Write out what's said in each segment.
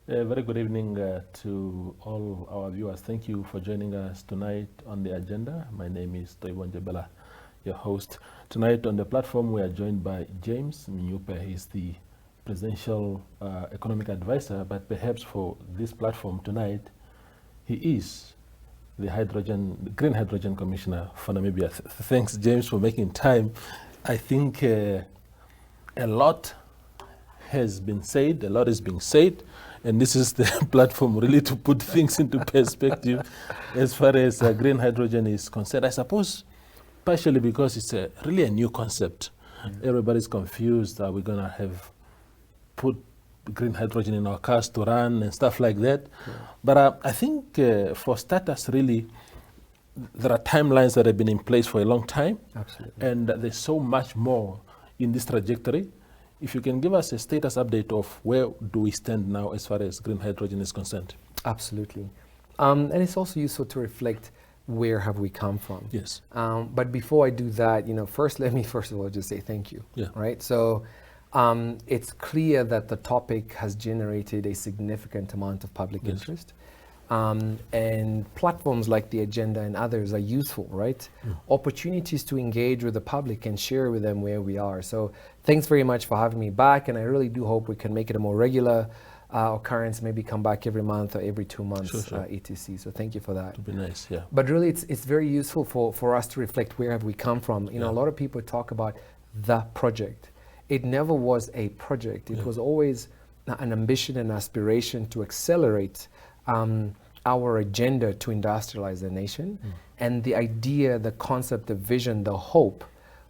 A very good evening to all our viewers. Thank you for joining us tonight on the agenda. My name is Toibon Jebela, your host. Tonight on the platform, we are joined by James Mnyupe. He's the Presidential Economic Advisor, but perhaps for this platform tonight, he is the Green Hydrogen Commissioner for Namibia. Thanks, James, for making time. I think a lot has been said, a lot is being said, and this is the platform really to put things into perspective as far as green hydrogen is concerned. I suppose partially because it's really a new concept. Everybody's confused. Are we going to have put green hydrogen in our cars to run and stuff like that? But I think for starters, really, there are timelines that have been in place for a long time. Absolutely. And there's so much more in this trajectory. If you can give us a status update of where do we stand now as far as green hydrogen is concerned. Absolutely. And it's also useful to reflect where have we come from. Yes. But before I do that, let me first of all just say thank you. Yeah. Right. So it's clear that the topic has generated a significant amount of public interest. And platforms like the Agenda and others are useful, right? Opportunities to engage with the public and share with them where we are. So thanks very much for having me back, and I really do hope we can make it a more regular occurrence, maybe come back every month or every 2 months, Sure. etc. So thank you for that. It'd be nice, yeah. But really it's very useful for us to reflect where have we come from. A lot of people talk about the project. It never was a project. It was always an ambition and aspiration to accelerate our agenda to industrialize the nation. And the idea, the concept, the vision, the hope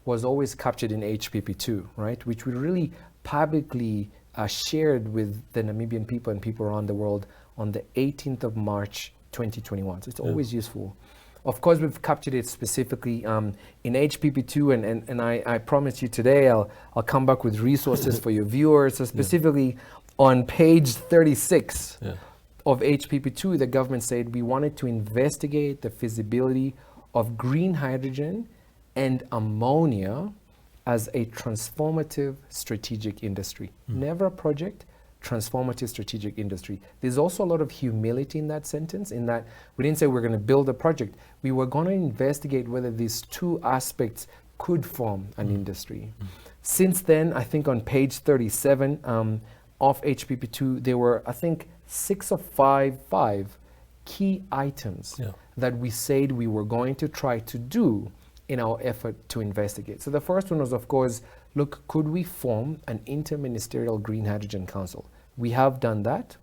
was always captured in HPP2, right? Which we really publicly shared with the Namibian people and people around the world on the 18th of March, 2021. So it's always useful. Of course, we've captured it specifically in HPP2, and I promise you today I'll come back with resources for your viewers. So specifically on page 36, of HPP2, the government said we wanted to investigate the feasibility of green hydrogen and ammonia as a transformative strategic industry. Never a project, transformative strategic industry. There's also a lot of humility in that sentence, in that we didn't say we're going to build a project. We were going to investigate whether these two aspects could form an industry. Since then, I think on page 37 of HPP2, there were, I think, 6 or 5 key items that we said we were going to try to do in our effort to investigate. So the first one was, of course, look, could we form an interministerial green hydrogen council? We have done that.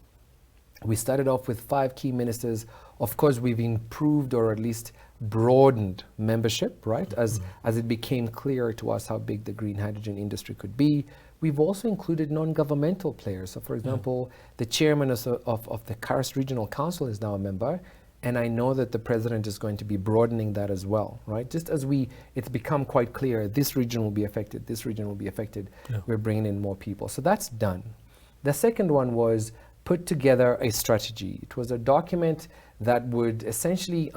We started off with 5 key ministers. Of course, we've improved or at least broadened membership, right? As it became clear to us how big the green hydrogen industry could be. We've also included non-governmental players. So for example, the chairman of the Karst Regional Council is now a member, and I know that the president is going to be broadening that as well, right? Just as it's become quite clear, this region will be affected, this region will be affected, we're bringing in more people. So that's done. The second one was put together a strategy. It was a document that would essentially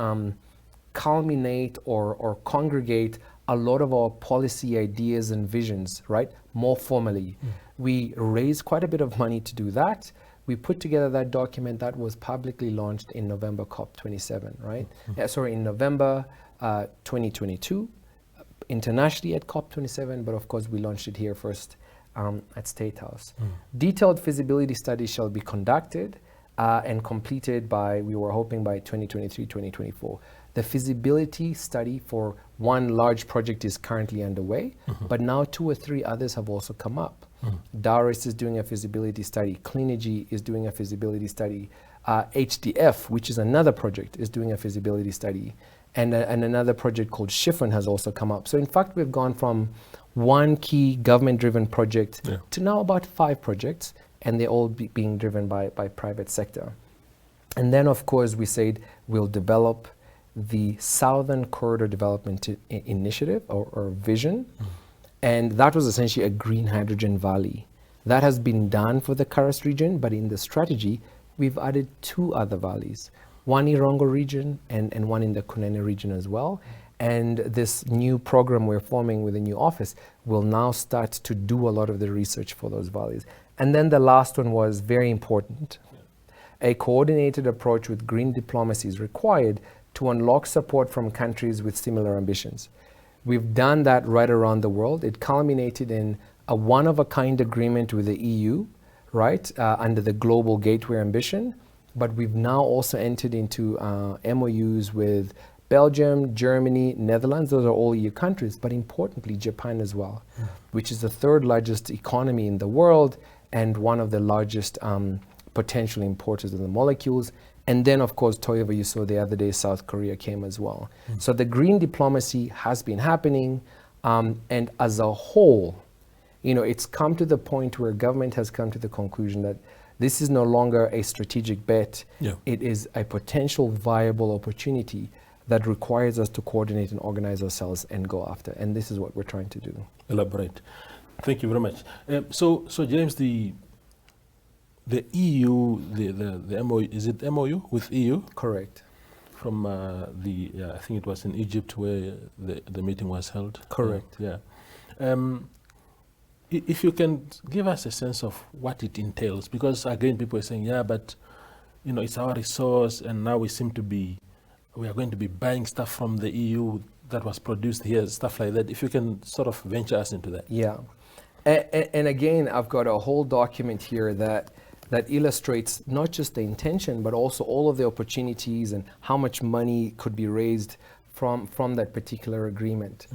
culminate or congregate a lot of our policy ideas and visions, right? More formally. We raised quite a bit of money to do that. We put together that document that was publicly launched in November COP27, right? In November 2022, internationally at COP27, but of course we launched it here first at State House. Detailed feasibility studies shall be conducted and completed we were hoping by 2023, 2024. The feasibility study for one large project is currently underway, but now 2 or 3 others have also come up. Doris is doing a feasibility study. Cleanergy is doing a feasibility study. HDF, which is another project, is doing a feasibility study. And another project called Chiffon has also come up. So in fact, we've gone from one key government-driven project to now about 5 projects, and they're all being driven by private sector. And then, of course, we said we'll develop the Southern Corridor Development Initiative or Vision. And that was essentially a green hydrogen valley. That has been done for the Karst region, but in the strategy, we've added 2 other valleys, one Irongo region and one in the Kunene region as well. And this new program we're forming with a new office will now start to do a lot of the research for those valleys. And then the last one was very important, a coordinated approach with green diplomacy is required to unlock support from countries with similar ambitions. We've done that right around the world. It culminated in a one-of-a-kind agreement with the EU, right, under the Global Gateway Ambition. But we've now also entered into MOUs with Belgium, Germany, Netherlands. Those are all EU countries, but importantly, Japan as well, which is the third largest economy in the world and one of the largest potential importers of the molecules. And then, of course, Toivo, you saw the other day, South Korea came as well. So the green diplomacy has been happening. And as a whole, you know, it's come to the point where government has come to the conclusion that this is no longer a strategic bet. Yeah. It is a potential viable opportunity that requires us to coordinate and organize ourselves and go after. And this is what we're trying to do. Elaborate. Thank you very much. So James, the EU, the MOU, is it MOU with EU? Correct. From I think it was in Egypt where the meeting was held. Correct. Yeah. If you can give us a sense of what it entails, because again, people are saying, yeah, but you know, it's our resource, and now we are going to be buying stuff from the EU that was produced here, stuff like that. If you can sort of venture us into that. Yeah. And again, I've got a whole document here that illustrates not just the intention, but also all of the opportunities and how much money could be raised from that particular agreement.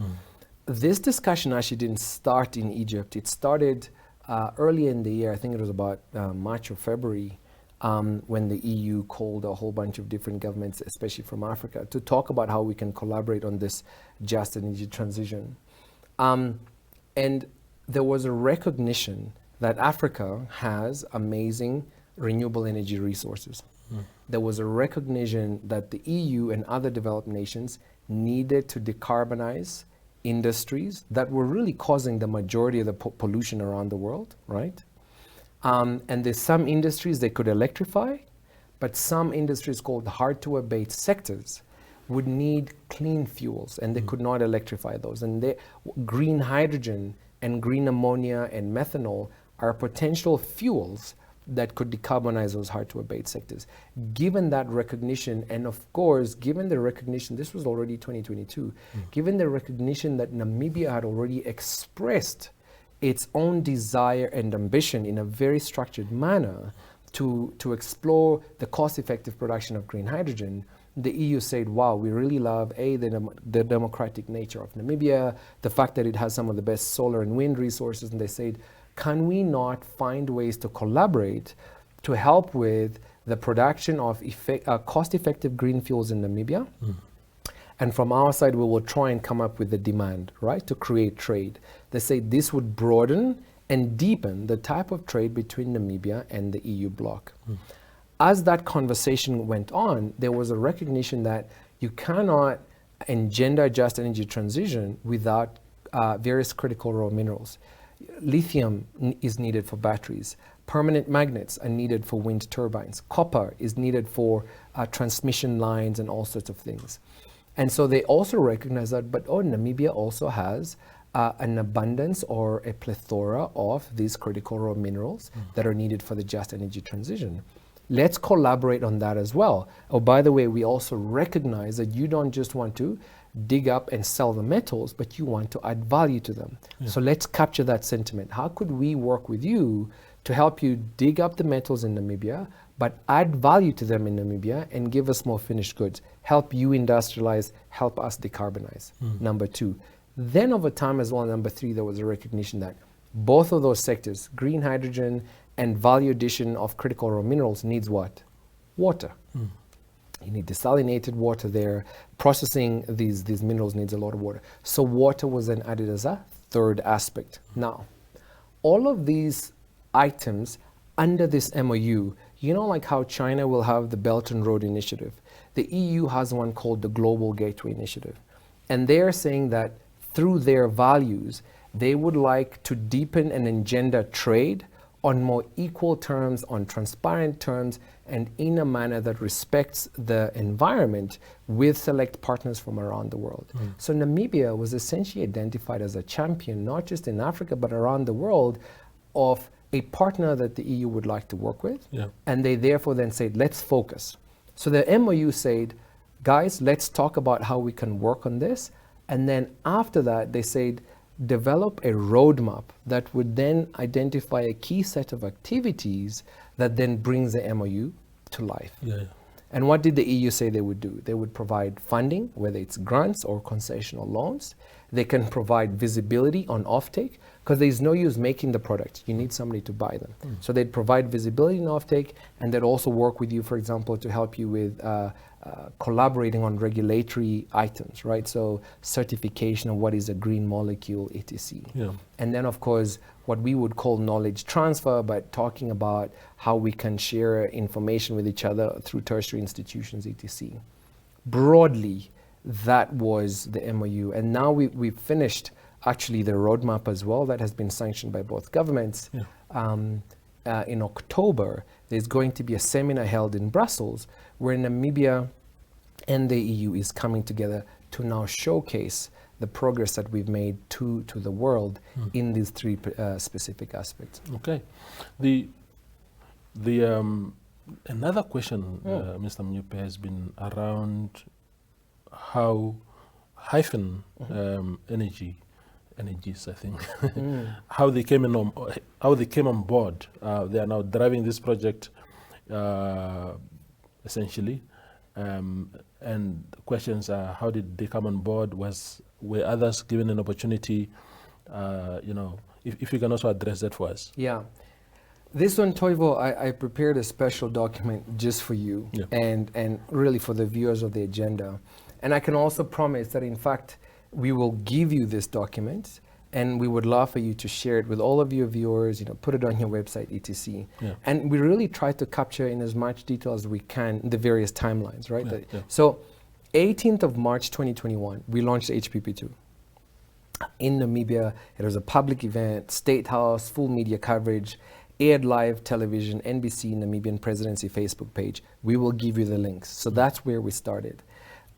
This discussion actually didn't start in Egypt. It started early in the year. I think it was about March or February, when the EU called a whole bunch of different governments, especially from Africa, to talk about how we can collaborate on this just energy transition. And there was a recognition that Africa has amazing renewable energy resources. There was a recognition that the EU and other developed nations needed to decarbonize industries that were really causing the majority of the pollution around the world, right? And there's some industries they could electrify, but some industries called hard to abate sectors would need clean fuels, and they could not electrify those. And green hydrogen and green ammonia and methanol are potential fuels that could decarbonize those hard to abate sectors. Given that recognition, and of course, given the recognition, this was already 2022, given the recognition that Namibia had already expressed its own desire and ambition in a very structured manner to explore the cost-effective production of green hydrogen, the EU said, wow, we really love the democratic nature of Namibia, the fact that it has some of the best solar and wind resources, and they said, can we not find ways to collaborate to help with the production of cost-effective green fuels in Namibia? And from our side, we will try and come up with the demand, right, to create trade. They say this would broaden and deepen the type of trade between Namibia and the EU bloc. As that conversation went on, there was a recognition that you cannot engender just energy transition without various critical raw minerals. Lithium is needed for batteries. Permanent magnets are needed for wind turbines. Copper is needed for transmission lines and all sorts of things. And so they also recognize that, but Namibia also has an abundance or a plethora of these critical raw minerals that are needed for the just energy transition. Let's collaborate on that as well. Oh, by the way, we also recognize that you don't just want to dig up and sell the metals, but you want to add value to them. So let's capture that sentiment. How could we work with you to help you dig up the metals in Namibia, but add value to them in Namibia and give us more finished goods? Help you industrialize, help us decarbonize. Number two. Then over time as well, number three, there was a recognition that both of those sectors, green hydrogen and value addition of critical raw minerals, needs what? Water. You need desalinated water there. Processing these minerals needs a lot of water. So water was then added as a third aspect. Now, all of these items under this MOU, you know, like how China will have the Belt and Road Initiative, the EU has one called the Global Gateway Initiative. And they're saying that through their values, they would like to deepen and engender trade on more equal terms, on transparent terms, and in a manner that respects the environment with select partners from around the world. So Namibia was essentially identified as a champion, not just in Africa, but around the world, of a partner that the EU would like to work with, Yeah. and they therefore then said, let's focus. So the MOU said, guys, let's talk about how we can work on this. And then after that, they said, develop a roadmap that would then identify a key set of activities that then brings the MOU to life. Yeah. And what did the EU say they would do? They would provide funding, whether it's grants or concessional loans. They can provide visibility on offtake, because there's no use making the product. You need somebody to buy them. So they'd provide visibility in offtake, and they'd also work with you, for example, to help you with collaborating on regulatory items, right? So certification of what is a green molecule, etc. Yeah. And then, of course, what we would call knowledge transfer, but talking about how we can share information with each other through tertiary institutions, etc. Broadly, that was the MOU. And now we've finished actually the roadmap as well that has been sanctioned by both governments. Yeah. In October, there's going to be a seminar held in Brussels where Namibia and the EU is coming together to now showcase the progress that we've made to the world in these three specific aspects. Okay. Another question, Mr. Mnyupe, has been around how hyphen energies, I think, how they came on board. They are now driving this project essentially, and questions are, how did they come on board? Were others given an opportunity? If you can also address that for us. Yeah. This one, Toivo, I prepared a special document just for you, yeah. and really for the viewers of the agenda. And I can also promise that, in fact, we will give you this document, and we would love for you to share it with all of your viewers, put it on your website, etc. Yeah. And we really try to capture in as much detail as we can the various timelines, right? Yeah. So 18th of March 2021, we launched HPP2. In Namibia, it was a public event, State House, full media coverage, aired live television, NBC, Namibian Presidency Facebook page. We will give you the links. So that's where we started.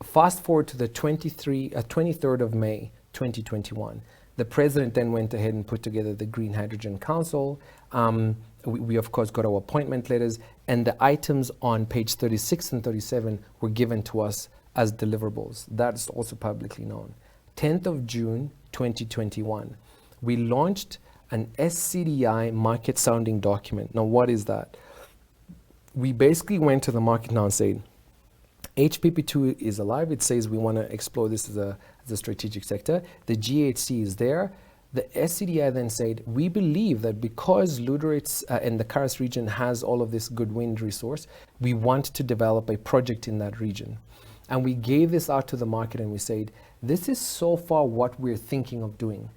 Fast forward to the 23rd of May, 2021. The president then went ahead and put together the Green Hydrogen Council. We of course got our appointment letters, and the items on page 36 and 37 were given to us as deliverables. That's also publicly known. 10th of June, 2021, we launched an SCDI market sounding document. Now, what is that? We basically went to the market now and said, HPP2 is alive. It says we want to explore this as a strategic sector. The GHC is there. The SCDI then said, we believe that because Lüderitz and the Karas region has all of this good wind resource, we want to develop a project in that region. And we gave this out to the market and we said, this is so far what we're thinking of doing.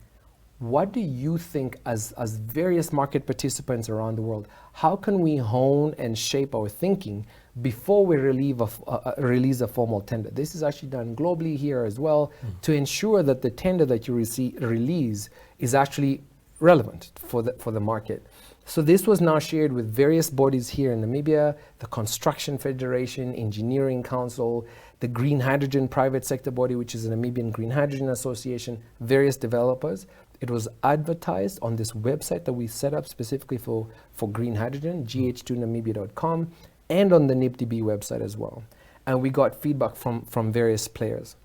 What do you think as various market participants around the world? How can we hone and shape our thinking before we release a formal tender? This is actually done globally here as well to ensure that the tender that you release is actually relevant for the market. So this was now shared with various bodies here in Namibia, the Construction Federation, Engineering Council, the Green Hydrogen Private Sector Body, which is the Namibian Green Hydrogen Association, various developers. It was advertised on this website that we set up specifically for green hydrogen, gh2namibia.com, and on the NIPDB website as well. And we got feedback from various players.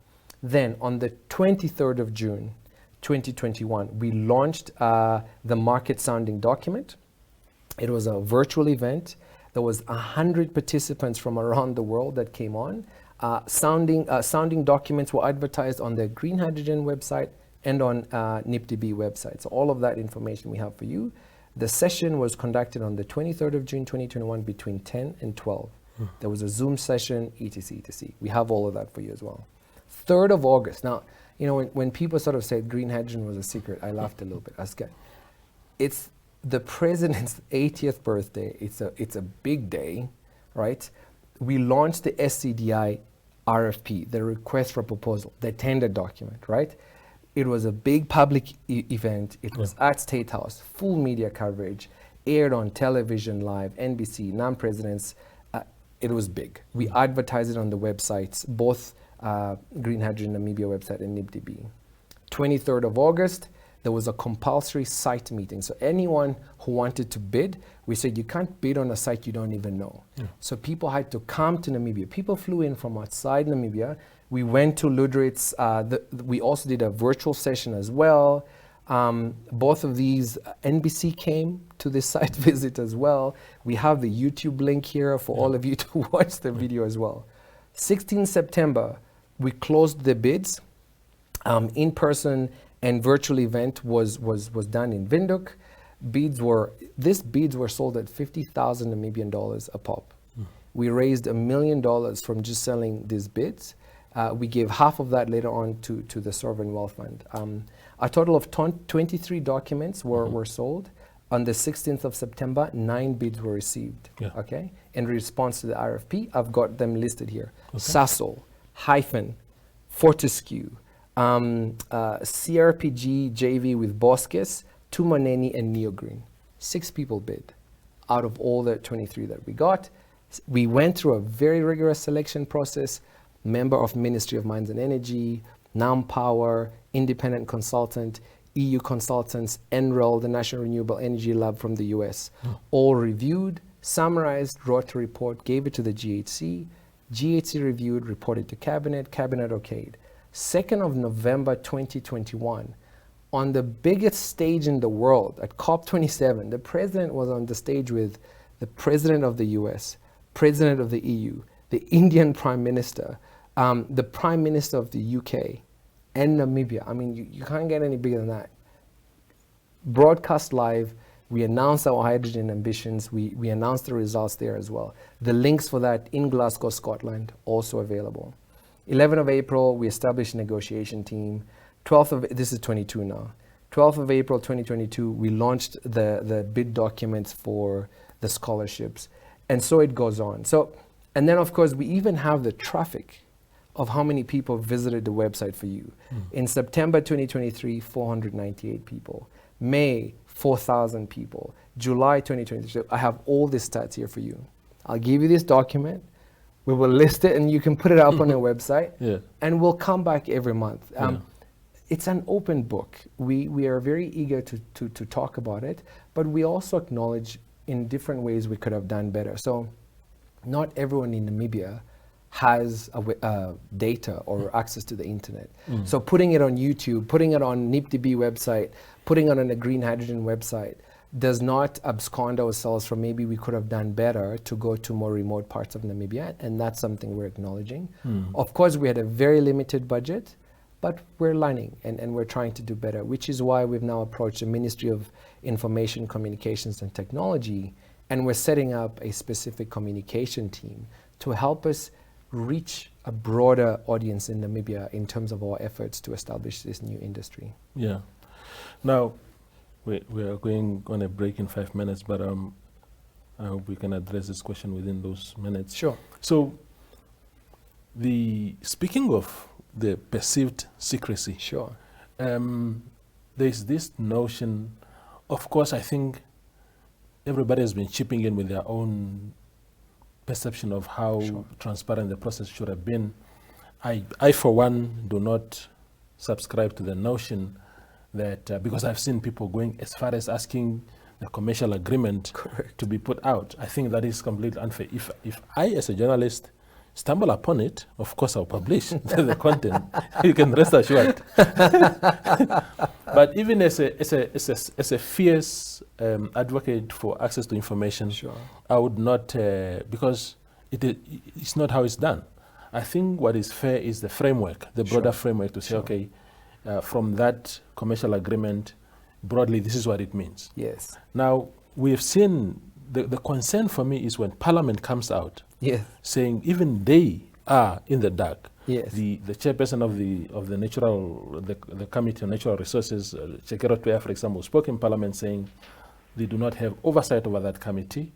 Then on the 23rd of June, 2021, we launched the market sounding document. It was a virtual event. There was 100 participants from around the world that came on. Sounding documents were advertised on the Green Hydrogen website and on NIPDB website. So all of that information we have for you. The session was conducted on the 23rd of June 2021 between 10 and 12. There was a Zoom session, etc. We have all of that for you as well. 3rd of August. Now, when people sort of said green hydrogen was a secret, I laughed a little bit. I was scared. It's the president's 80th birthday. It's a big day, right? We launched the SCDI RFP, the request for proposal, the tender document, right? It was a big public event. It was at State House, full media coverage, aired on television live, NBC, non-presidents. It was big. We advertised it on the websites, both Green Hydrogen Namibia website and NIPDB. 23rd of August, there was a compulsory site meeting. So anyone who wanted to bid, we said you can't bid on a site you don't even know. Yeah. So people had to come to Namibia. People flew in from outside Namibia. We went to Ludritz. We also did a virtual session as well. Both of these, NBC came to this site visit as well. We have the YouTube link here for all of you to watch the video as well. 16 September, we closed the bids. In-person and virtual event was done in Windhoek. These beads were sold at 50,000 Namibian dollars a pop. We raised $1 million from just selling these bids. We gave half of that later on to the Sovereign Wealth Fund. A total of 23 documents were sold. On the 16th of September, 9 bids were received. Okay, in response to the RFP, I've got them listed here. Sasol, Hyphen, Fortescue, CRPG JV with Bosques, Tumaneni, and Neogreen. 6 people bid out of all the 23 that we got. We went through a very rigorous selection process. Member of Ministry of Mines and Energy, NAM Power, independent consultant, EU consultants, NREL, the National Renewable Energy Lab from the US. All reviewed, summarized, wrote a report, gave it to the GHC. GHC reviewed, reported to Cabinet, Cabinet okayed. 2nd of November 2021, on the biggest stage in the world, at COP27, the president was on the stage with the president of the US, president of the EU, the Indian Prime Minister, the Prime Minister of the UK, and Namibia. I mean, you can't get any bigger than that. Broadcast live, we announced our hydrogen ambitions, we announced the results there as well. The links for that in Glasgow, Scotland, also available. 11th of April, we established a negotiation team. This is 22 now. 12th of April 2022, we launched the bid documents for the scholarships. And so it goes on. And then of course, we even have the traffic of how many people visited the website for you. In September 2023, 498 people. May, 4,000 people. July 2023, I have all the stats here for you. I'll give you this document. We will list it and you can put it up on our website. And we'll come back every month. It's an open book. We are very eager to talk about it, but we also acknowledge in different ways we could have done better. So not everyone in Namibia has data or access to the internet. So putting it on YouTube, putting it on NIPDB website, putting it on a green hydrogen website does not abscond ourselves from maybe we could have done better to go to more remote parts of Namibia, and that's something we're acknowledging. Of course, we had a very limited budget, but we're learning and we're trying to do better, which is why we've now approached the Ministry of Information, Communications and Technology, and we're setting up a specific communication team to help us reach a broader audience in Namibia in terms of our efforts to establish this new industry. Yeah. Now, we are going on a break in 5 minutes, but I hope we can address this question within those minutes. Sure. So, speaking of the perceived secrecy, sure, there's this notion. Of course, I think everybody has been chipping in with their own perception of how transparent the process should have been. I for one, do not subscribe to the notion that because I've seen people going as far as asking the commercial agreement to be put out. I think that is completely unfair. If I, as a journalist, stumble upon it, of course I'll publish the content. You can rest assured. But even as a fierce advocate for access to information, I would not, because it's not how it's done. I think what is fair is the framework, the broader framework to say, okay, from that commercial agreement, broadly, this is what it means. Yes. Now, we've seen, the concern for me is when Parliament comes out saying even they are in the dark. Yes. The chairperson of the Committee on Natural Resources, Chekero Tuya, for example, spoke in Parliament saying they do not have oversight over that committee,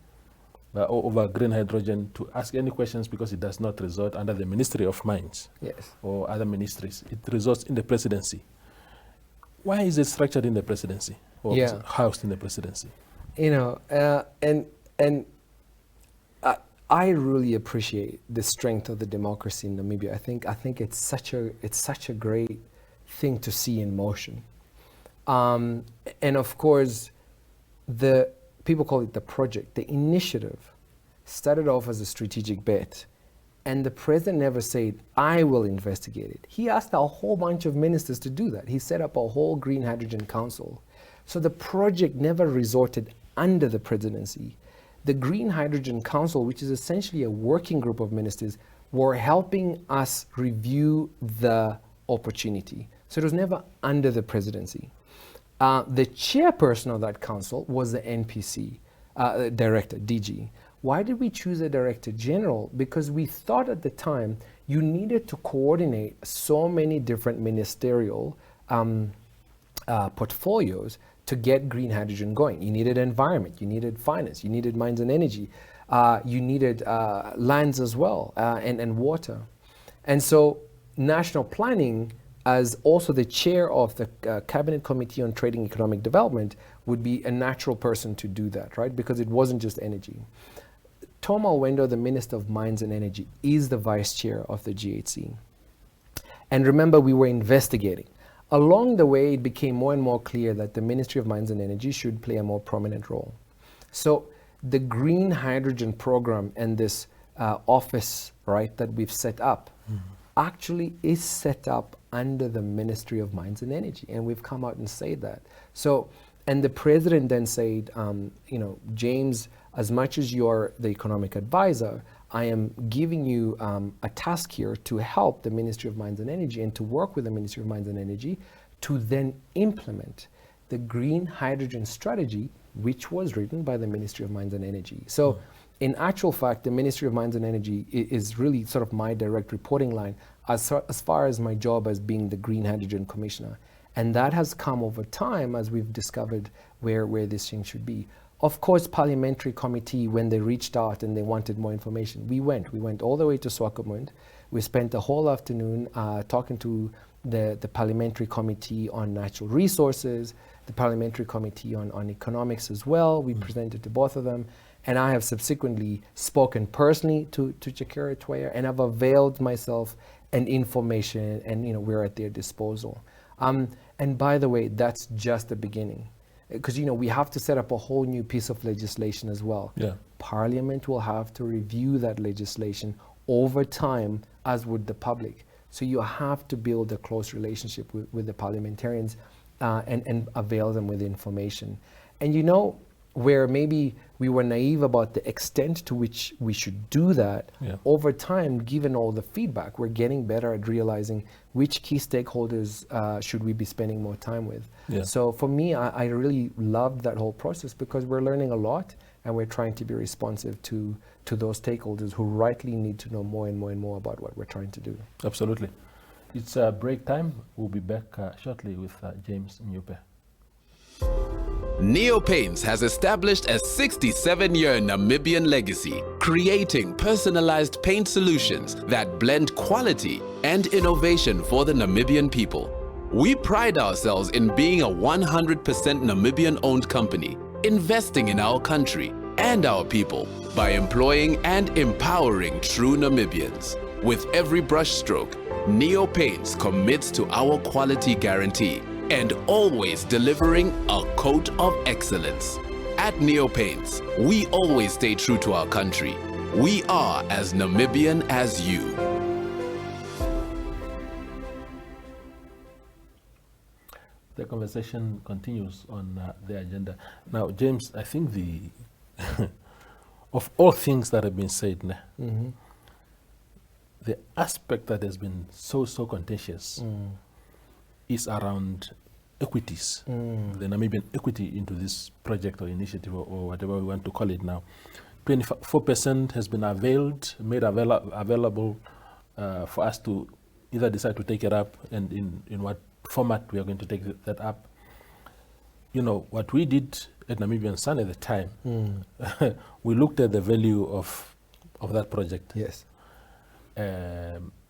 or over green hydrogen, to ask any questions because it does not resort under the Ministry of Mines or other ministries. It resorts in the presidency. Why is it structured in the presidency or housed in the presidency? You know, and I really appreciate the strength of the democracy in Namibia. I think it's such a great thing to see in motion. And of course, the people call it the project, the initiative started off as a strategic bet. And the president never said, I will investigate it. He asked a whole bunch of ministers to do that. He set up a whole green hydrogen council. So the project never resorted under the presidency. The Green Hydrogen Council, which is essentially a working group of ministers, were helping us review the opportunity. So it was never under the presidency. The chairperson of that council was the NPC director, DG. Why did we choose a director general? Because we thought at the time you needed to coordinate so many different ministerial portfolios to get green hydrogen going. You needed environment, you needed finance, you needed mines and energy, you needed lands as well, and water. And so national planning, as also the chair of the Cabinet Committee on Trade and Economic Development, would be a natural person to do that, right? Because it wasn't just energy. Tom Alwendo, the Minister of Mines and Energy, is the vice chair of the GHC. And remember, we were investigating. Along the way, it became more and more clear that the Ministry of Mines and Energy should play a more prominent role. So the green hydrogen program and this office, right, that we've set up actually is set up under the Ministry of Mines and Energy. And we've come out and said that. So, and the president then said, you know, James, as much as you're the economic advisor, I am giving you a task here to help the Ministry of Mines and Energy and to work with the Ministry of Mines and Energy to then implement the green hydrogen strategy, which was written by the Ministry of Mines and Energy. So in actual fact, the Ministry of Mines and Energy is really sort of my direct reporting line as far as my job as being the Green Hydrogen Commissioner. And that has come over time as we've discovered where this thing should be. Of course, parliamentary committee, when they reached out and they wanted more information, we went all the way to Swakopmund. We spent the whole afternoon talking to the parliamentary committee on natural resources, the parliamentary committee on economics as well. We presented to both of them. And I have subsequently spoken personally to Chakera Twaya, and I've availed myself and information, and you know, we're at their disposal. And by the way, that's just the beginning. Because you know, we have to set up a whole new piece of legislation as well. Yeah. Parliament will have to review that legislation over time, as would the public. So you have to build a close relationship with the parliamentarians and avail them with information. And you know, where maybe we were naive about the extent to which we should do that, over time, given all the feedback, we're getting better at realizing which key stakeholders should we be spending more time with. So for me, I really loved that whole process because we're learning a lot and we're trying to be responsive to those stakeholders who rightly need to know more and more and more about what we're trying to do. Absolutely. It's break time. We'll be back shortly with James Mnyupe. Neopaints has established a 67-year Namibian legacy, creating personalized paint solutions that blend quality and innovation for the Namibian people. We pride ourselves in being a 100% Namibian-owned company, investing in our country and our people by employing and empowering true Namibians. With every brushstroke, Neopaints commits to our quality guarantee and always delivering a coat of excellence. At Neopaints, we always stay true to our country. We are as Namibian as you. The conversation continues on the agenda. Now, James, I think of all things that have been said, the aspect that has been so contentious is around equities, the Namibian equity into this project or initiative or whatever we want to call it now. 24% has been made available for us to either decide to take it up and in what format we are going to take that up. You know, what we did at Namibian Sun at the time, we looked at the value of that project. Yes.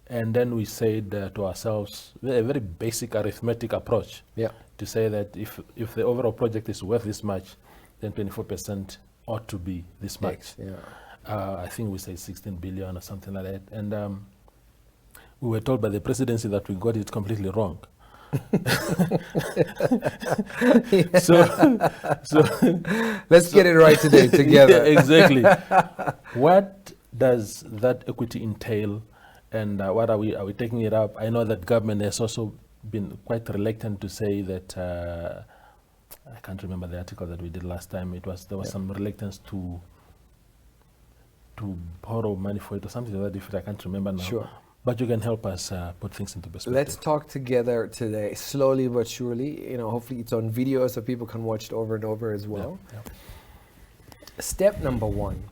And then we said to ourselves, a very basic arithmetic approach to say that if the overall project is worth this much, then 24% ought to be this much. I think we say 16 billion or something like that. And we were told by the presidency that we got it completely wrong. So Let's get it right today together. Yeah, exactly. What does that equity entail, and what are we taking it up? I know that government has also been quite reluctant to say that. I can't remember the article that we did last time. There was some reluctance to borrow money for it or something like that. If I can't remember now. Sure. But you can help us put things into perspective. Let's talk together today, slowly but surely. You know, hopefully it's on video so people can watch it over and over as well. Yeah. Step number one,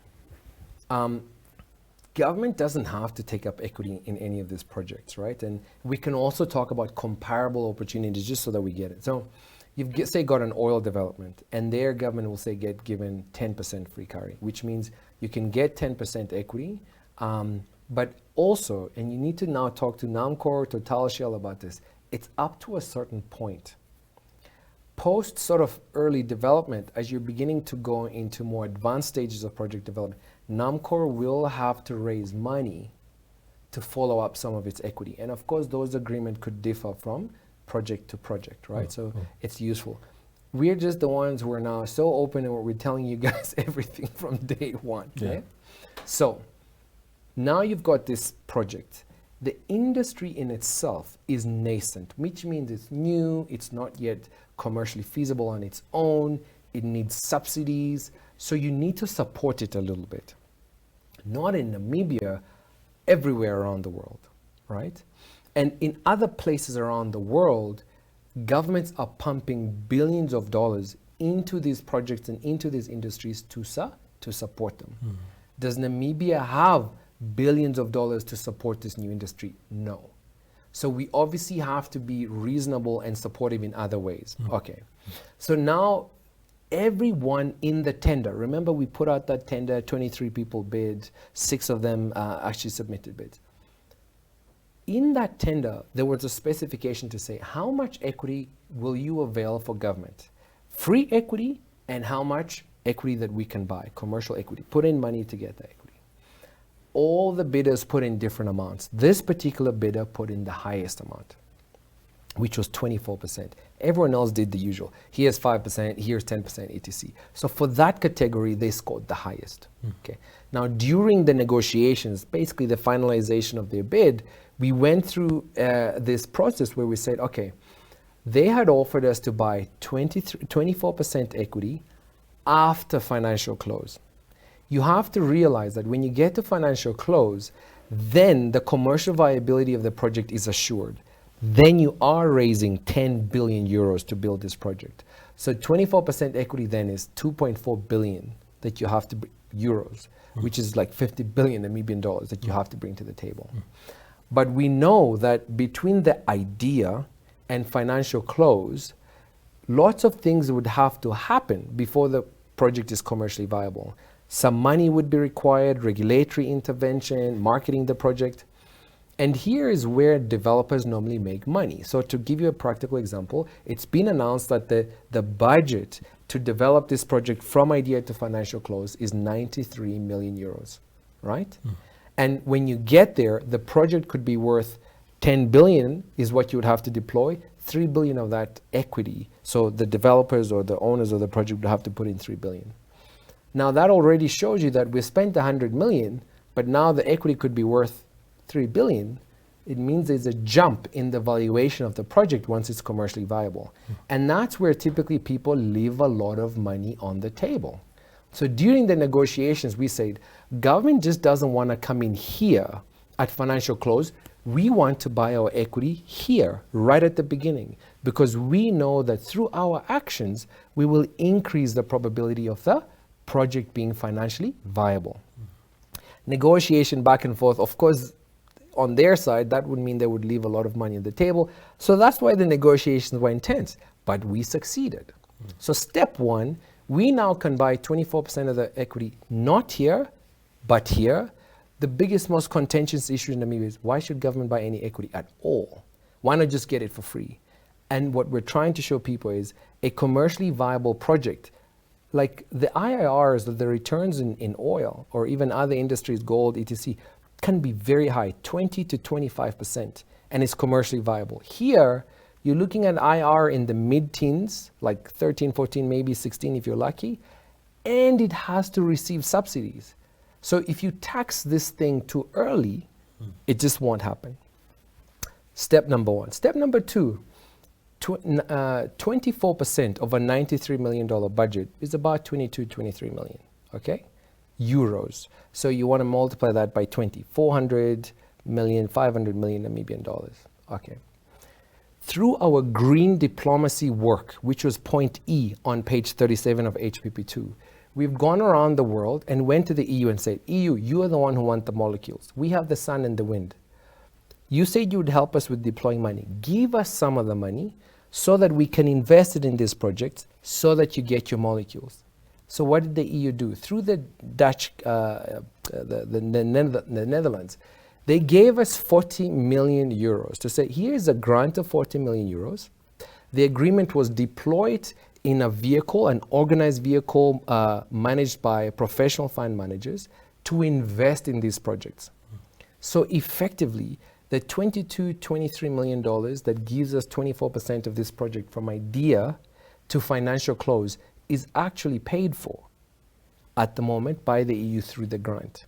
government doesn't have to take up equity in any of these projects, right? And we can also talk about comparable opportunities just so that we get it. So you've got an oil development, and their government will say get given 10% free carry, which means you can get 10% equity, but also, and you need to now talk to NAMCOR, Total Shell about this, it's up to a certain point. Post sort of early development, as you're beginning to go into more advanced stages of project development, NAMCOR will have to raise money to follow up some of its equity. And of course, those agreements could differ from project to project, right? It's useful. We're just the ones who are now so open and we're telling you guys everything from day one. Yeah. Okay? So now you've got this project. The industry in itself is nascent, which means it's new, it's not yet commercially feasible on its own, it needs subsidies, so you need to support it a little bit. Not in Namibia, everywhere around the world, right? And in other places around the world, governments are pumping billions of dollars into these projects and into these industries to support them. Does Namibia have billions of dollars to support this new industry? No. So we obviously have to be reasonable and supportive in other ways. Okay. So now everyone in the tender, remember we put out that tender, 23 people bid, 6 of them actually submitted bids. In that tender, there was a specification to say how much equity will you avail for government? Free equity and how much equity that we can buy, commercial equity. Put in money to get the equity. All the bidders put in different amounts. This particular bidder put in the highest amount, which was 24%. Everyone else did the usual. Here's 5%, here's 10%, etc. So for that category, they scored the highest. Okay. Now, during the negotiations, basically the finalization of their bid, we went through this process where we said, okay, they had offered us to buy 24% equity after financial close. You have to realize that when you get to financial close, then the commercial viability of the project is assured. Then you are raising 10 billion euros to build this project. So 24% equity then is 2.4 billion that you have to euros, which is like 50 billion Namibian dollars that you have to bring to the table. But we know that between the idea and financial close, lots of things would have to happen before the project is commercially viable. Some money would be required, regulatory intervention, marketing the project. And here is where developers normally make money. So to give you a practical example, it's been announced that the budget to develop this project from idea to financial close is 93 million euros, right? And when you get there, the project could be worth 10 billion is what you would have to deploy, 3 billion of that equity. So the developers or the owners of the project would have to put in 3 billion. Now that already shows you that we spent 100 million, but now the equity could be worth 3 billion. It means there's a jump in the valuation of the project once it's commercially viable. And that's where typically people leave a lot of money on the table. So during the negotiations, we said, government just doesn't want to come in here at financial close. We want to buy our equity here, right at the beginning, because we know that through our actions, we will increase the probability of the project being financially viable. Negotiation back and forth, of course, on their side, that would mean they would leave a lot of money on the table. So that's why the negotiations were intense, but we succeeded. So step one, we now can buy 24% of the equity, not here, but here. The biggest, most contentious issue in Namibia is why should government buy any equity at all? Why not just get it for free? And what we're trying to show people is a commercially viable project, like the IRRs, the returns in oil or even other industries, gold, etc., can be very high, 20 to 25%, and it's commercially viable. Here, You're looking at IR in the mid-teens, like 13, 14, maybe 16 if you're lucky, and it has to receive subsidies. So if you tax this thing too early, it just won't happen. Step number one. Step number two, 24% of a $93 million budget is about 22, 23 million, okay? Euros. So you want to multiply that by 20, 400 million, 500 million Namibian dollars, okay? Through our green diplomacy work, which was point E on page 37 of HPP2, we've gone around the world and went to the EU and said, EU, you are the one who want the molecules. We have the sun and the wind. You said you would help us with deploying money. Give us some of the money so that we can invest it in these projects so that you get your molecules. So what did the EU do? Through the Dutch, the Netherlands, they gave us 40 million euros to say, here's a grant of 40 million euros. The agreement was deployed in a vehicle, an organized vehicle managed by professional fund managers to invest in these projects. So effectively, the $22, $23 million that gives us 24% of this project from idea to financial close is actually paid for at the moment by the EU through the grant.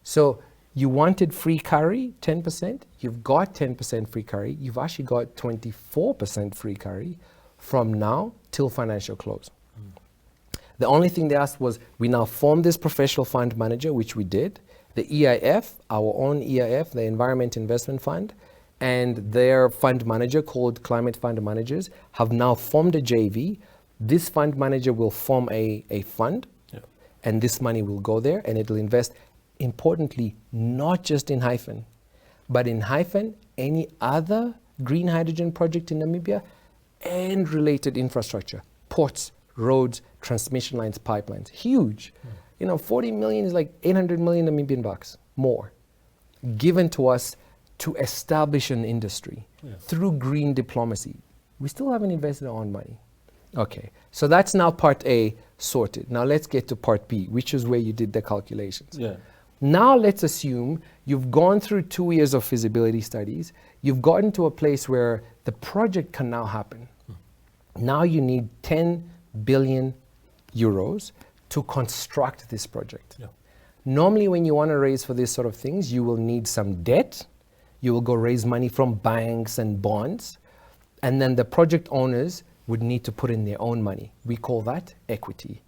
So you wanted free carry, 10%, you've got 10% free carry, you've actually got 24% free carry from now till financial close. The only thing they asked was, we now form this professional fund manager, which we did. The EIF, our own EIF, the Environment Investment Fund, and their fund manager called Climate Fund Managers have now formed a JV. This fund manager will form a fund, and this money will go there and it'll invest, importantly, not just in Hyphen, but in Hyphen, any other green hydrogen project in Namibia and related infrastructure, ports, roads, transmission lines, pipelines, huge. You know, 40 million is like 800 million Namibian bucks more given to us to establish an industry through green diplomacy. We still haven't invested our own money. Okay, so that's now part A sorted. Now let's get to part B, which is where you did the calculations. Now let's assume you've gone through 2 years of feasibility studies. You've gotten to a place where the project can now happen. Now you need 10 billion euros to construct this project. Normally when you want to raise for these sort of things, you will need some debt. You will go raise money from banks and bonds. And then the project owners would need to put in their own money. We call that equity.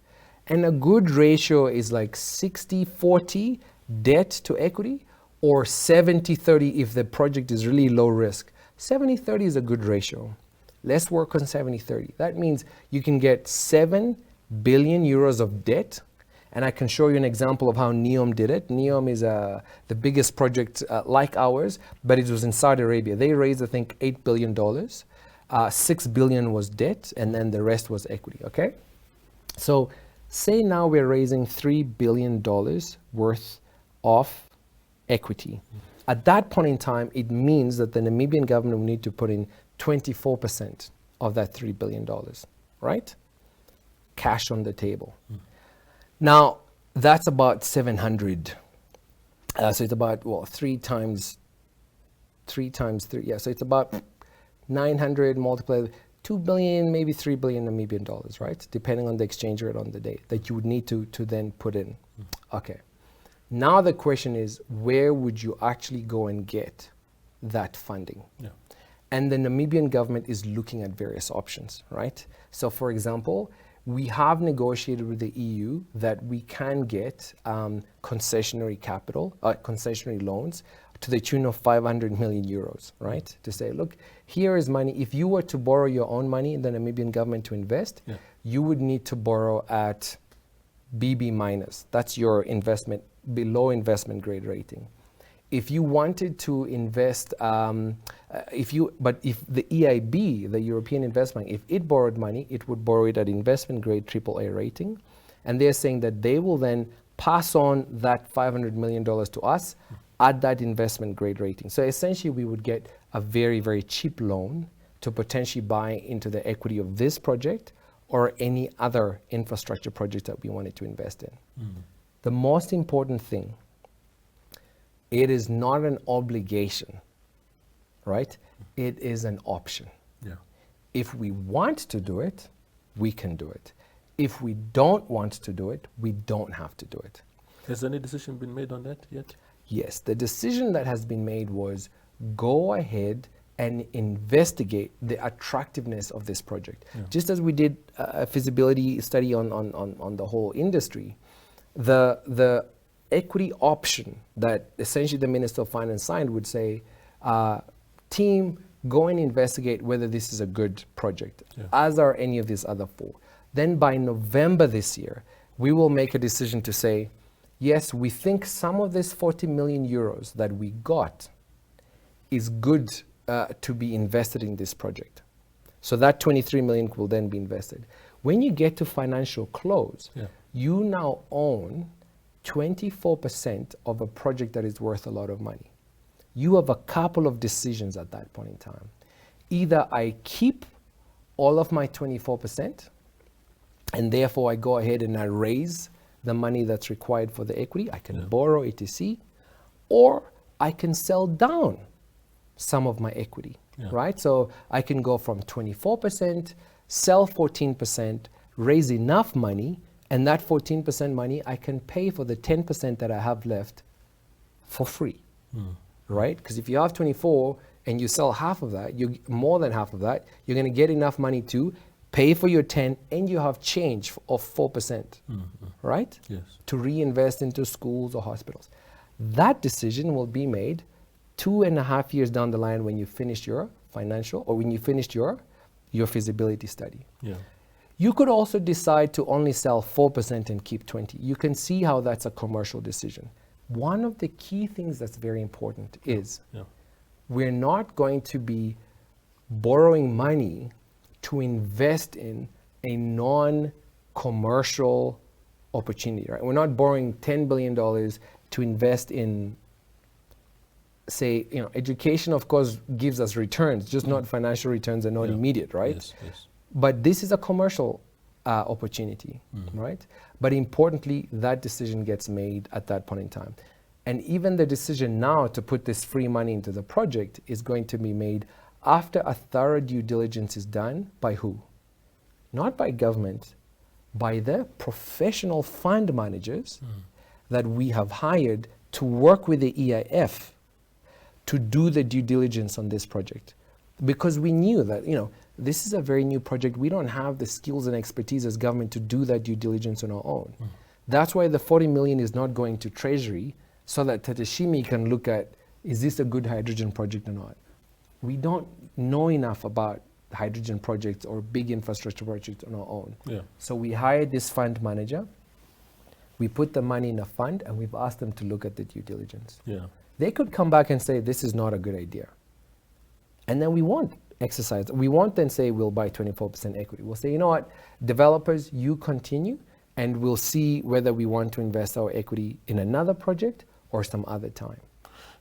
And a good ratio is like 60-40 debt to equity, or 70-30 if the project is really low risk. 70-30 is a good ratio. Let's work on 70-30. That means you can get 7 billion euros of debt, and I can show you an example of how NEOM did it. NEOM is the biggest project like ours, but it was in Saudi Arabia. They raised, I think, $8 billion. 6 billion was debt, and then the rest was equity, okay? So say now we're raising $3 billion worth of equity. At that point in time, it means that the Namibian government will need to put in 24% of that $3 billion, right? Cash on the table. Now, that's about 700. So it's about, well, 3 times 3. Yeah, so it's about 900 multiplied 2 billion, maybe 3 billion Namibian dollars, right? Depending on the exchange rate on the day that you would need to then put in. Okay. Now the question is, where would you actually go and get that funding? And the Namibian government is looking at various options, right? So for example, we have negotiated with the EU that we can get concessionary capital, concessionary loans to the tune of 500 million euros, right? To say, look, here is money. If you were to borrow your own money in the Namibian government to invest, you would need to borrow at BB minus. That's your investment, below investment grade rating. If you wanted to invest, if the EIB, the European Investment Bank, if it borrowed money, it would borrow it at investment grade AAA rating. And they're saying that they will then pass on that $500 million to us at that investment grade rating. So essentially we would get a very, very cheap loan to potentially buy into the equity of this project or any other infrastructure project that we wanted to invest in. The most important thing, it is not an obligation, right? It is an option. If we want to do it, we can do it. If we don't want to do it, we don't have to do it. Has any decision been made on that yet? Yes, the decision that has been made was go ahead and investigate the attractiveness of this project. Yeah. Just as we did a feasibility study on the whole industry, the equity option that essentially the Minister of Finance signed would say, team, go and investigate whether this is a good project, as are any of these other four. Then by November this year, we will make a decision to say, yes, we think some of this 40 million euros that we got is good to be invested in this project. So that 23 million will then be invested. When you get to financial close, you now own 24% of a project that is worth a lot of money. You have a couple of decisions at that point in time. Either I keep all of my 24%, and therefore I go ahead and I raise the money that's required for the equity, I can borrow etc., or I can sell down some of my equity, right? So I can go from 24%, sell 14%, raise enough money, and that 14% money I can pay for the 10% that I have left for free, right? Because if you have 24 and you sell half of that, you more than half of that, you're going to get enough money to pay for your 10, and you have change of 4%, right? Yes. To reinvest into schools or hospitals. That decision will be made 2.5 years down the line when you finish your financial, or when you finished your feasibility study. Yeah. You could also decide to only sell 4% and keep 20. You can see how that's a commercial decision. One of the key things that's very important is we're not going to be borrowing money to invest in a non-commercial opportunity, right? We're not borrowing $10 billion to invest in, say, education, of course, gives us returns, just not financial returns and not immediate, right? Yes, yes. But this is a commercial opportunity, right? But importantly, that decision gets made at that point in time. And even the decision now to put this free money into the project is going to be made after a thorough due diligence is done by who? Not by government, by the professional fund managers that we have hired to work with the EIF to do the due diligence on this project. Because we knew that, this is a very new project. We don't have the skills and expertise as government to do that due diligence on our own. That's why the 40 million is not going to Treasury, so that Tatashimi can look at, is this a good hydrogen project or not? We don't know enough about hydrogen projects or big infrastructure projects on our own. So we hired this fund manager, we put the money in a fund, and we've asked them to look at the due diligence. They could come back and say, this is not a good idea. And then we won't exercise. We won't then say we'll buy 24% equity. We'll say, you know what, developers, you continue, and we'll see whether we want to invest our equity in another project or some other time.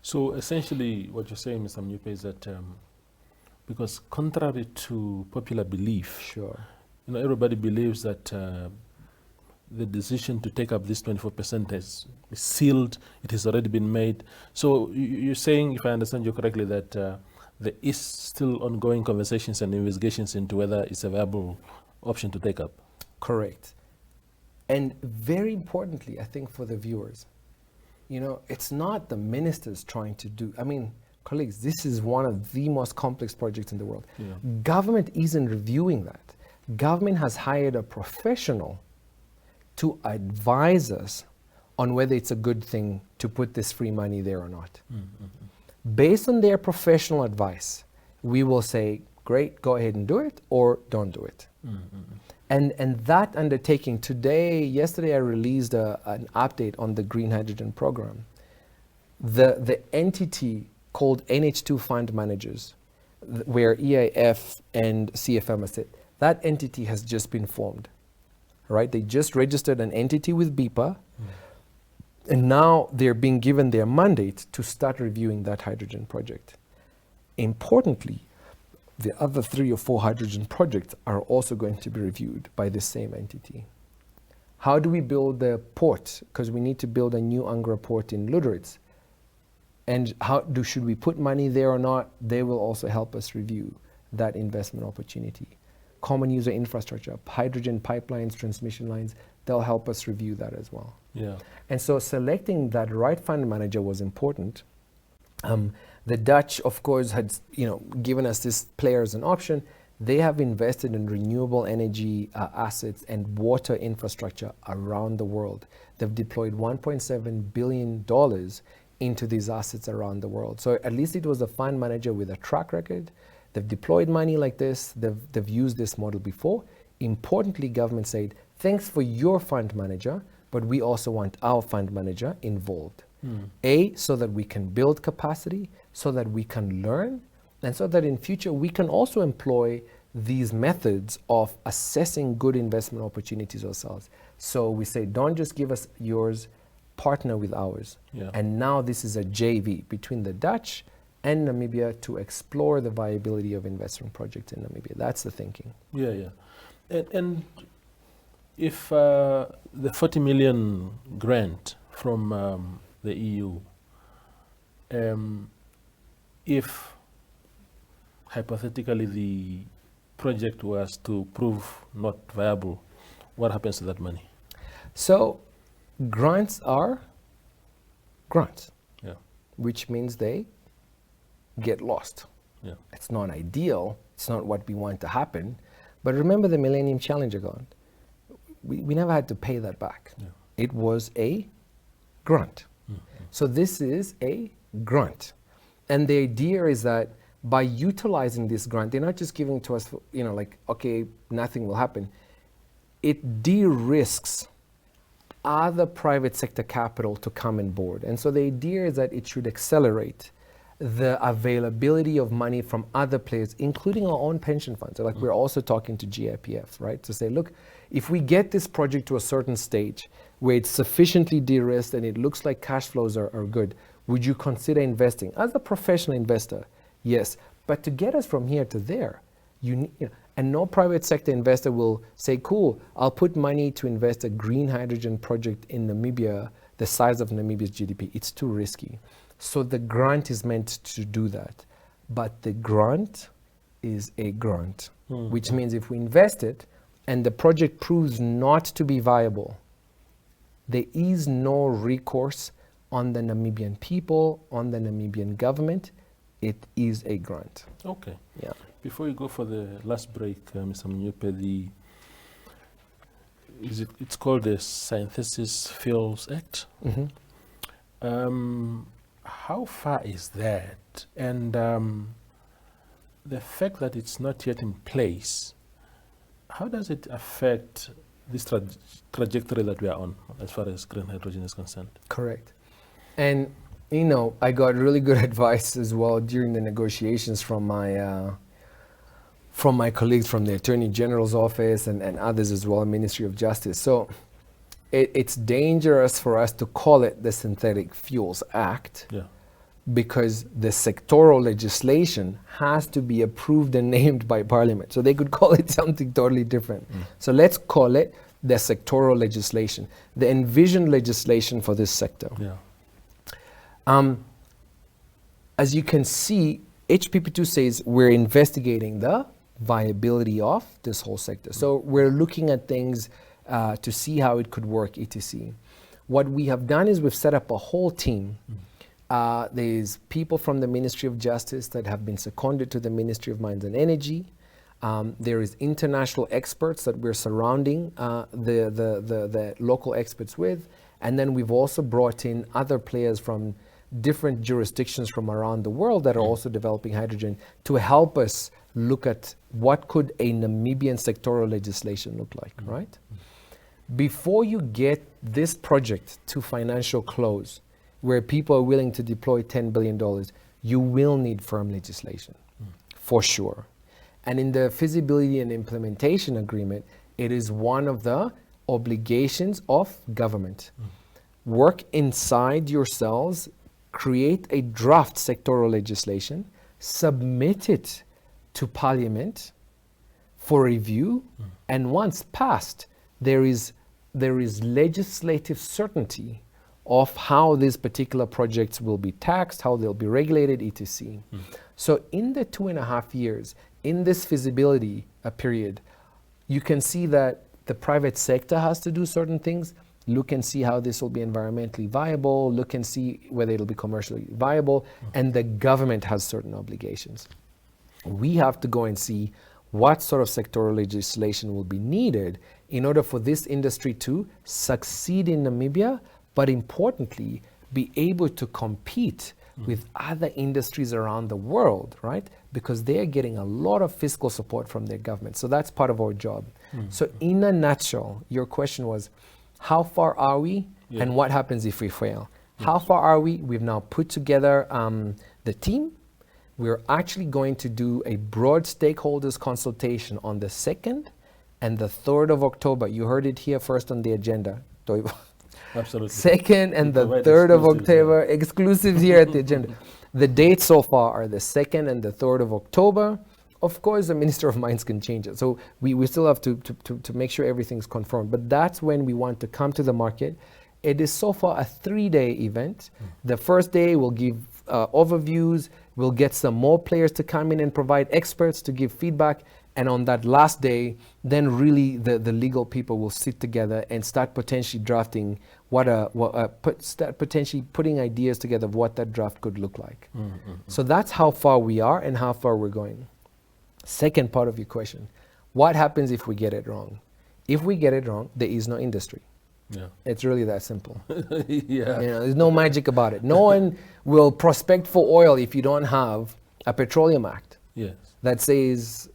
So essentially what you're saying, Mr. Mnyupe, is that because contrary to popular belief, everybody believes that the decision to take up this 24% is sealed, it has already been made. So you're saying, if I understand you correctly, that there is still ongoing conversations and investigations into whether it's a viable option to take up. Correct. And very importantly, I think for the viewers, it's not the ministers trying to do, colleagues, this is one of the most complex projects in the world. Government isn't reviewing that. Government has hired a professional to advise us on whether it's a good thing to put this free money there or not. Based on their professional advice, we will say, great, go ahead and do it, or don't do it. And that undertaking, yesterday I released an update on the green hydrogen program. The entity called NH2 Fund Managers, where EIF and CFM sit, that entity has just been formed, right? They just registered an entity with BIPA, and now they're being given their mandate to start reviewing that hydrogen project. Importantly, the other 3 or 4 hydrogen projects are also going to be reviewed by the same entity. How do we build the port? Because we need to build a new Angra port in Luderitz. And should we put money there or not? They will also help us review that investment opportunity. Common user infrastructure, hydrogen pipelines, transmission lines, they'll help us review that as well. Yeah. And so selecting that right fund manager was important. The Dutch, of course, had given us this player as an option. They have invested in renewable energy assets and water infrastructure around the world. They've deployed $1.7 billion into these assets around the world. So at least it was a fund manager with a track record. They've deployed money like this. They've used this model before. Importantly, government said, thanks for your fund manager, but we also want our fund manager involved. So that we can build capacity, so that we can learn, and so that in future we can also employ these methods of assessing good investment opportunities ourselves. So we say, don't just give us yours, partner with ours. Yeah. And now this is a JV between the Dutch and Namibia to explore the viability of investment projects in Namibia. That's the thinking. Yeah, yeah. And if the 40 million grant from the EU, if hypothetically the project was to prove not viable, what happens to that money? So grants are grants, Yeah. which means they get lost. Yeah. It's not ideal. It's not what we want to happen. But remember the Millennium Challenger grant. We never had to pay that back. Yeah. It was a grant. So this is a grant. And the idea is that by utilizing this grant, they're not just giving it to us, okay, nothing will happen. It de-risks other private sector capital to come on board. And so the idea is that it should accelerate the availability of money from other players, including our own pension funds. So like we're also talking to GIPF, right? To say, look, if we get this project to a certain stage where it's sufficiently de-risked and it looks like cash flows are good, would you consider investing? As a professional investor, yes. But to get us from here to there, and no private sector investor will say, cool, I'll put money to invest a green hydrogen project in Namibia, the size of Namibia's GDP. It's too risky. So the grant is meant to do that. But the grant is a grant, which means if we invest it and the project proves not to be viable, there is no recourse on the Namibian people, on the Namibian government. It is a grant. Okay. Yeah. Before you go for the last break, Mr. Mnyupe, it's called the Synthesis Fuels Act. How far is that? And the fact that it's not yet in place, how does it affect this trajectory that we are on as far as green hydrogen is concerned? Correct. And, I got really good advice as well during the negotiations from my colleagues from the Attorney General's office and others as well, Ministry of Justice. So it's dangerous for us to call it the Synthetic Fuels Act. Yeah. Because the sectoral legislation has to be approved and named by Parliament. So they could call it something totally different. So let's call it the sectoral legislation, the envisioned legislation for this sector. Yeah. As you can see, HPP2 says we're investigating the viability of this whole sector. So we're looking at things to see how it could work, etc. What we have done is we've set up a whole team. There's people from the Ministry of Justice that have been seconded to the Ministry of Mines and Energy. There is international experts that we're surrounding the local experts with. And then we've also brought in other players from different jurisdictions from around the world that are also developing hydrogen to help us look at what could a Namibian sectoral legislation look like, right? Before you get this project to financial close, where people are willing to deploy $10 billion, you will need firm legislation, for sure. And in the feasibility and implementation agreement, it is one of the obligations of government. Work inside yourselves, create a draft sectoral legislation, submit it to Parliament for review, and once passed, there is legislative certainty of how these particular projects will be taxed, how they'll be regulated, etc. So in the 2.5 years, in this feasibility period, you can see that the private sector has to do certain things. Look and see how this will be environmentally viable. Look and see whether it'll be commercially viable. And the government has certain obligations. We have to go and see what sort of sectoral legislation will be needed in order for this industry to succeed in Namibia, but importantly, be able to compete with other industries around the world, right? Because they are getting a lot of fiscal support from their government. So that's part of our job. So in a nutshell, your question was, how far are we and what happens if we fail? How far are we? We've now put together the team. We're actually going to do a broad stakeholders consultation on the 2nd and the 3rd of October. You heard it here first on the agenda. Absolutely. 2nd and the 3rd of October, exclusives here at the agenda. The dates so far are the 2nd and the 3rd of October. Of course, the Minister of Mines can change it. So we still have to make sure everything's confirmed. But that's when we want to come to the market. It is so far a 3-day event. The first day we'll give overviews. We'll get some more players to come in and provide experts to give feedback. And on that last day, then really the legal people will sit together and start potentially drafting start potentially putting ideas together of what that draft could look like. So that's how far we are and how far we're going. Second part of your question, what happens if we get it wrong? If we get it wrong, there is no industry. Yeah. It's really that simple. Yeah. There's no magic about it. No one will prospect for oil if you don't have a Petroleum Act that says,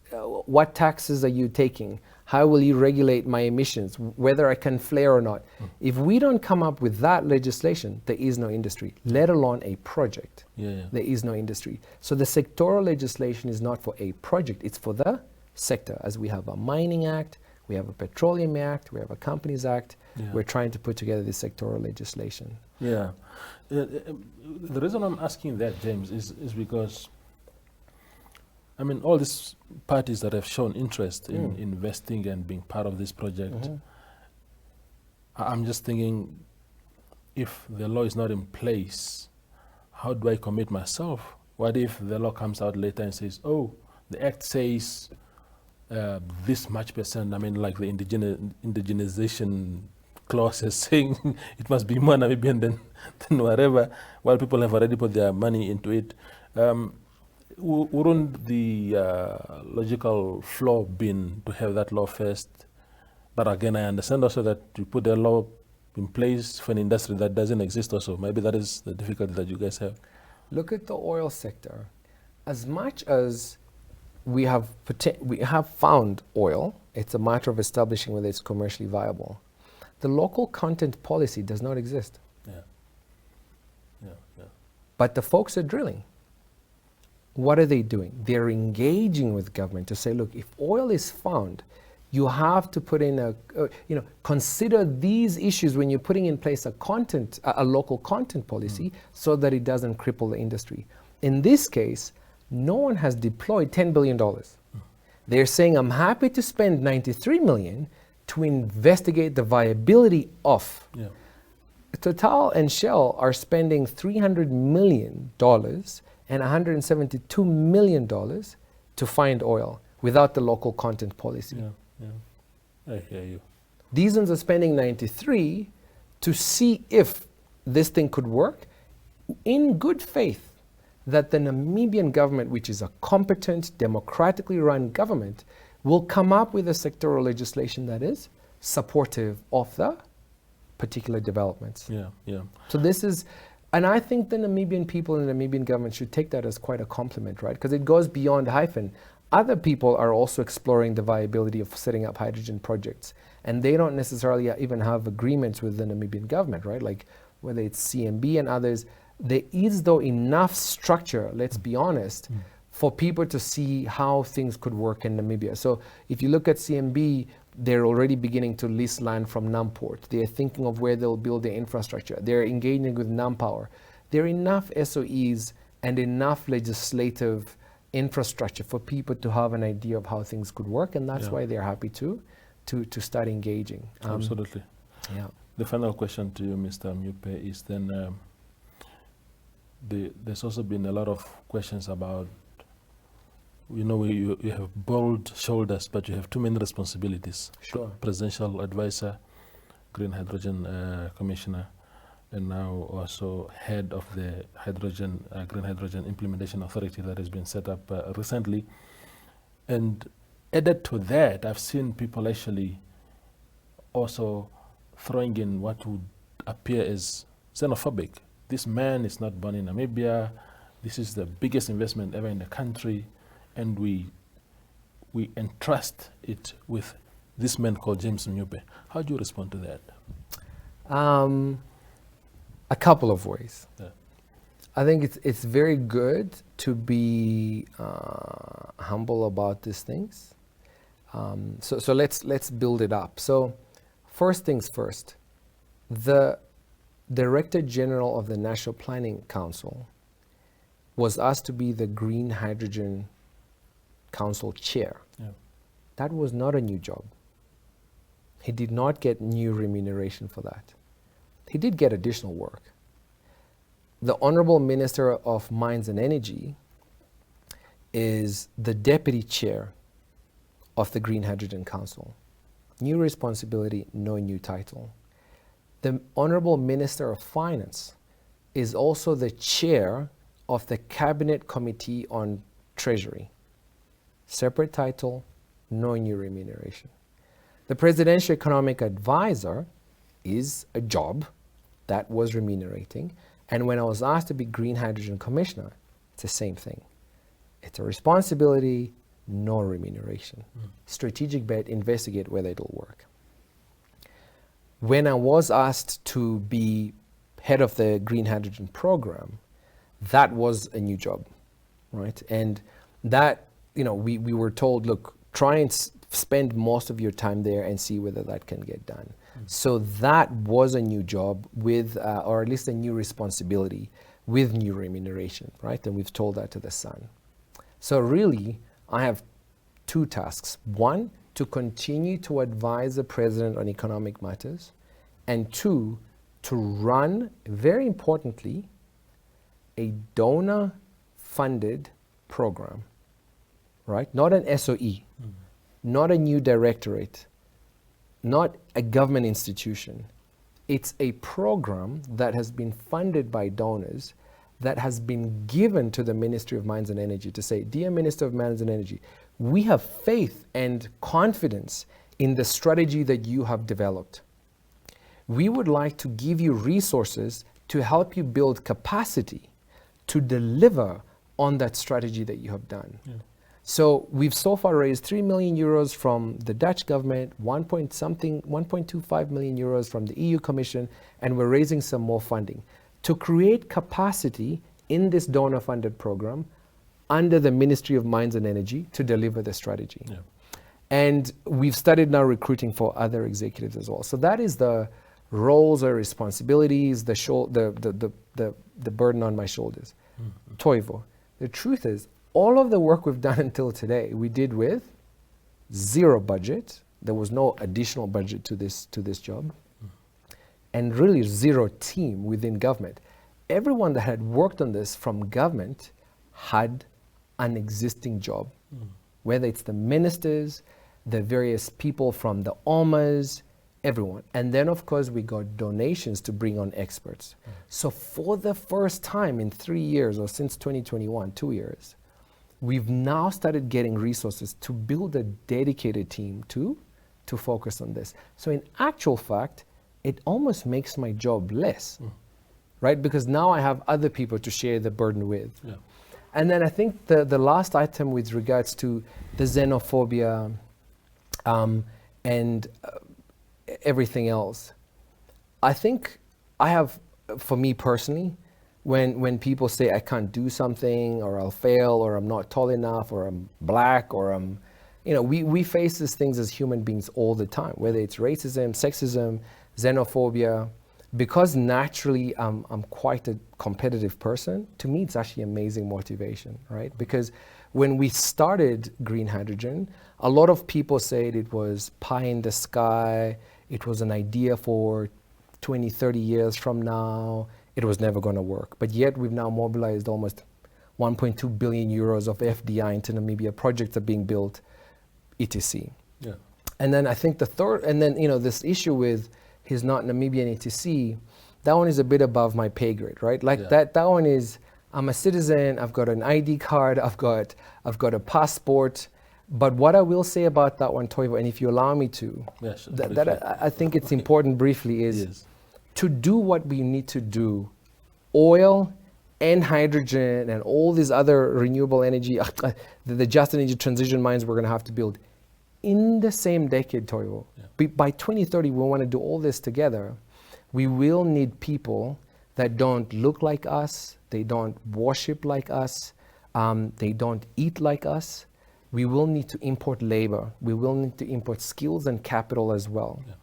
what taxes are you taking? How will you regulate my emissions? Whether I can flare or not. If we don't come up with that legislation, there is no industry, let alone a project. There is no industry. So the sectoral legislation is not for a project, it's for the sector. As we have a Mining Act, we have a Petroleum Act, we have a Companies Act. We're trying to put together this sectoral legislation. The reason I'm asking that, James, is because I mean, all these parties that have shown interest in investing and being part of this project, I'm just thinking, if the law is not in place, how do I commit myself? What if the law comes out later and says, oh, the act says this much percent, I mean, like the indigenization clause is saying it must be more Namibian than whatever, while people have already put their money into it. Wouldn't the logical flaw been to have that law first? But again, I understand also that you put the law in place for an industry that doesn't exist also. Maybe that is the difficulty that you guys have. Look at the oil sector. As much as we have found oil, it's a matter of establishing whether it's commercially viable. The local content policy does not exist. But the folks are drilling. What are they doing? They're engaging with government to say, look, if oil is found, you have to put in consider these issues when you're putting in place a local content policy so that it doesn't cripple the industry. In this case, no one has deployed $10 billion. They're saying, I'm happy to spend $93 million to investigate the viability of. Total and Shell are spending $300 million and $172 million to find oil without the local content policy. I hear you. These ones are spending 93 to see if this thing could work in good faith that the Namibian government, which is a competent, democratically run government, will come up with a sectoral legislation that is supportive of the particular developments. So this is, and I think the Namibian people and the Namibian government should take that as quite a compliment, right? Because it goes beyond hyphen. Other people are also exploring the viability of setting up hydrogen projects. And they don't necessarily even have agreements with the Namibian government, right? Like whether it's CMB and others, there is though enough structure, let's be honest, for people to see how things could work in Namibia. So if you look at CMB, they're already beginning to lease land from Namport. They're thinking of where they'll build their infrastructure. They're engaging with Nampower. There are enough SOEs and enough legislative infrastructure for people to have an idea of how things could work, and that's why they're happy to start engaging. Absolutely. The final question to you, Mr. Mnyupe, is then there's also been a lot of questions about you have bold shoulders, but you have too many responsibilities. Sure. Presidential advisor, Green Hydrogen Commissioner, and now also head of the Green Hydrogen Implementation Authority that has been set up recently. And added to that, I've seen people actually also throwing in what would appear as xenophobic. This man is not born in Namibia. This is the biggest investment ever in the country, and we entrust it with this man called James Mnyupe. How do you respond to that? A couple of ways. Yeah. I think it's very good to be humble about these things. So let's build it up. So first things first, the Director General of the National Planning Council was asked to be the Green Hydrogen Council chair. Yeah. That was not a new job. He did not get new remuneration for that. He did get additional work. The Honorable Minister of Mines and Energy is the deputy chair of the Green Hydrogen Council. New responsibility, no new title. The Honorable Minister of Finance is also the chair of the Cabinet Committee on Treasury. Separate title, no new remuneration. The Presidential Economic Advisor is a job that was remunerating. And when I was asked to be Green Hydrogen Commissioner, it's the same thing. It's a responsibility, no remuneration. Strategic bet, investigate whether it'll work. When I was asked to be head of the Green Hydrogen Program, that was a new job, right? And that, we were told, look, try and spend most of your time there and see whether that can get done. So that was a new job with, or at least a new responsibility with new remuneration, right? And we've told that to the Sun. So really, I have two tasks. One, to continue to advise the President on economic matters. And two, to run, very importantly, a donor-funded program, right? Not an SOE, not a new directorate, not a government institution. It's a program that has been funded by donors, that has been given to the Ministry of Mines and Energy to say, dear Minister of Mines and Energy, we have faith and confidence in the strategy that you have developed. We would like to give you resources to help you build capacity to deliver on that strategy that you have done. Yeah. So we've so far raised 3 million euros from the Dutch government, 1.25 million euros from the EU Commission, and we're raising some more funding to create capacity in this donor-funded program under the Ministry of Mines and Energy to deliver the strategy. Yeah. And we've started now recruiting for other executives as well. So that is the roles or responsibilities, the burden on my shoulders. Mm-hmm. Toivo, the truth is, all of the work we've done until today, we did with zero budget. There was no additional budget to this job. And really zero team within government. Everyone that had worked on this from government had an existing job, whether it's the ministers, the various people from the OMAs, everyone. And then of course we got donations to bring on experts. So for the first time in 3 years, or since 2021, 2 years, we've now started getting resources to build a dedicated team to focus on this. So in actual fact, it almost makes my job less, right? Because now I have other people to share the burden with. Yeah. And then I think the last item with regards to the xenophobia and everything else, I think I have, for me personally, when people say I can't do something, or I'll fail, or I'm not tall enough, or I'm black, or I'm, we face these things as human beings all the time, whether it's racism, sexism, xenophobia. Because naturally I'm quite a competitive person, to me it's actually amazing motivation, right? Because when we started Green Hydrogen, a lot of people said it was pie in the sky, it was an idea for 20, 30 years from now, it was never going to work. But yet we've now mobilized almost 1.2 billion euros of FDI into Namibia. Projects are being built, etc. Yeah. And then I think the third, and then, this issue with he's not Namibian, etc., that one is a bit above my pay grade, right? Like that one is, I'm a citizen, I've got an ID card, I've got a passport. But what I will say about that one, Toivo, and if you allow me to, yes, I think it's important briefly is to do what we need to do, oil and hydrogen and all these other renewable energy, the just energy transition mines we're going to have to build in the same decade, Toivo. Yeah. By 2030, we want to do all this together. We will need people that don't look like us, they don't worship like us, they don't eat like us. We will need to import labor. We will need to import skills and capital as well. Yeah.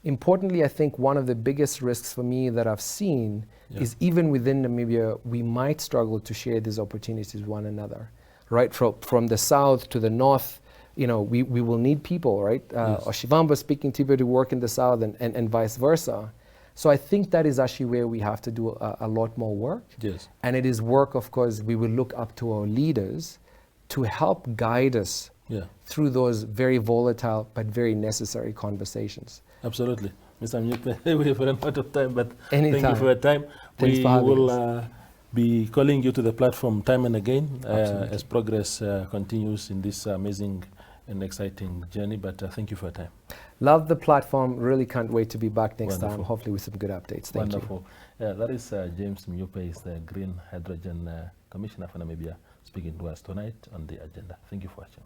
Importantly, I think one of the biggest risks for me that I've seen is even within Namibia, we might struggle to share these opportunities with one another, right? From the south to the north, we will need people, right? Oshivamba speaking to people to work in the south and vice versa. So I think that is actually where we have to do a lot more work. Yes. And it is work, of course, we will look up to our leaders to help guide us through those very volatile but very necessary conversations. Absolutely. Mr. Mnyupe, we have run out of time, but Anytime. Thank you for your time. Thanks we for having will us. Be calling you to the platform time and again as progress continues in this amazing and exciting journey, but thank you for your time. Love the platform. Really can't wait to be back next Wonderful. time, hopefully with some good updates. Thank Wonderful. You. That is James Mnyupe, is the Green Hydrogen Commissioner for Namibia, speaking to us tonight on the agenda. Thank you for watching.